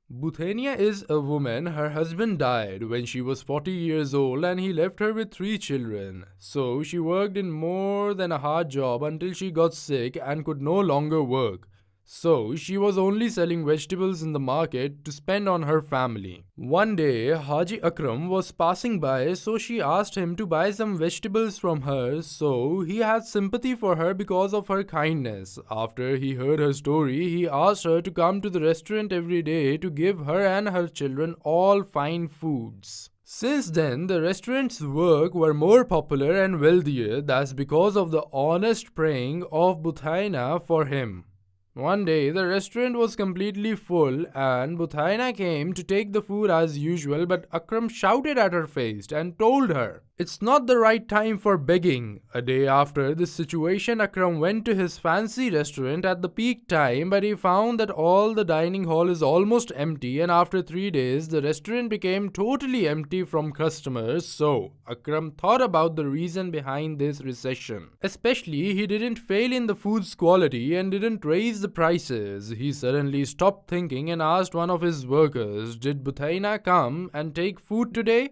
Buthania is a woman. Her husband died when she was 40 years old and he left her with 3 children. So she worked in more than a hard job until she got sick and could no longer work. So she was only selling vegetables in the market to spend on her family. One day, Haji Akram was passing by, so she asked him to buy some vegetables from her. So he had sympathy for her because of her kindness. After he heard her story, he asked her to come to the restaurant every day to give her and her children all fine foods. Since then, the restaurant's work were more popular and wealthier. That's because of the honest praying of Buthaina for him. One day, the restaurant was completely full and Buthaina came to take the food as usual, but Akram shouted at her face and told her, "It's not the right time for begging." A day after this situation, Akram went to his fancy restaurant at the peak time, but he found that all the dining hall is almost empty, and after 3 days, the restaurant became totally empty from customers. So, Akram thought about the reason behind this recession. Especially, he didn't fail in the food's quality and didn't raise the prices. He suddenly stopped thinking and asked one of his workers, "Did Buthaina come and take food today?"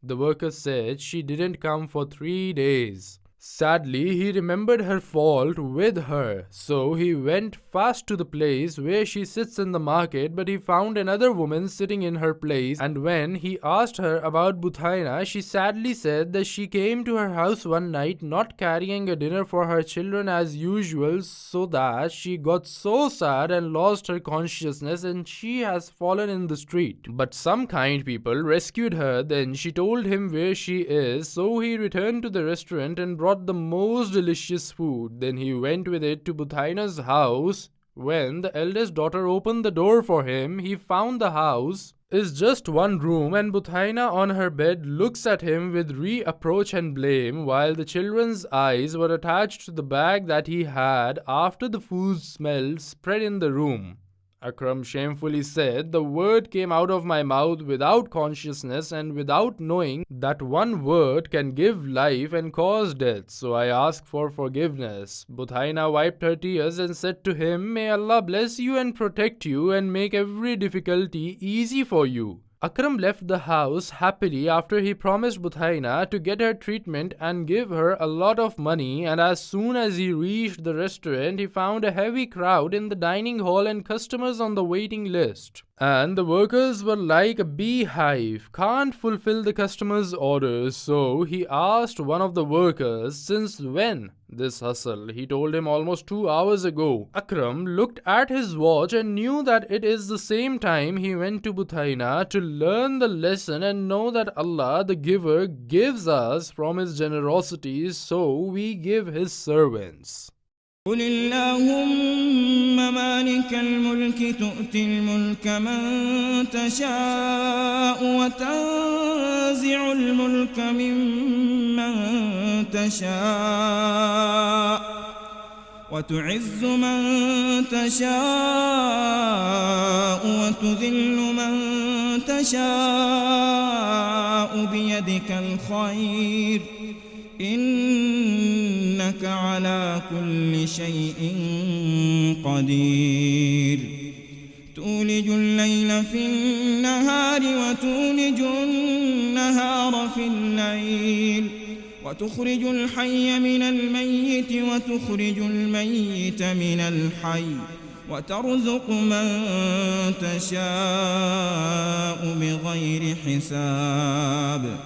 The worker said she didn't come for 3 days. Sadly, he remembered her fault with her, so he went fast to the place where she sits in the market, but he found another woman sitting in her place, and when he asked her about Buthaina, she sadly said that she came to her house one night not carrying a dinner for her children as usual, so that she got so sad and lost her consciousness and she has fallen in the street. But some kind people rescued her. Then she told him where she is, so he returned to the restaurant and brought the most delicious food. Then he went with it to Buthaina's house. When the eldest daughter opened the door for him, he found the house is just one room and Buthaina on her bed looks at him with reproach and blame, while the children's eyes were attached to the bag that he had after the food smell spread in the room. Akram shamefully said, "The word came out of my mouth without consciousness and without knowing that one word can give life and cause death, so I ask for forgiveness." Buthaina wiped her tears and said to him, "May Allah bless you and protect you and make every difficulty easy for you." Akram left the house happily after he promised Buthaina to get her treatment and give her a lot of money, and as soon as he reached the restaurant, he found a heavy crowd in the dining hall and customers on the waiting list. And the workers were like a beehive, can't fulfill the customers' orders, so he asked one of the workers, "Since when this hustle?" He told him, "Almost 2 hours ago." Akram looked at his watch and knew that it is the same time he went to Buthaina to learn the lesson and know that Allah, the giver, gives us from his generosity, so we give his servants. قل اللهم مالك الملك تؤتي الملك من تشاء وتنزع الملك ممن تشاء وتعز من تشاء وتذل من تشاء بيدك الخير إنك على كل شيء قدير تولج الليل في النهار وتولج النهار في الليل وتخرج الحي من الميت وتخرج الميت من الحي وترزق من تشاء بغير حساب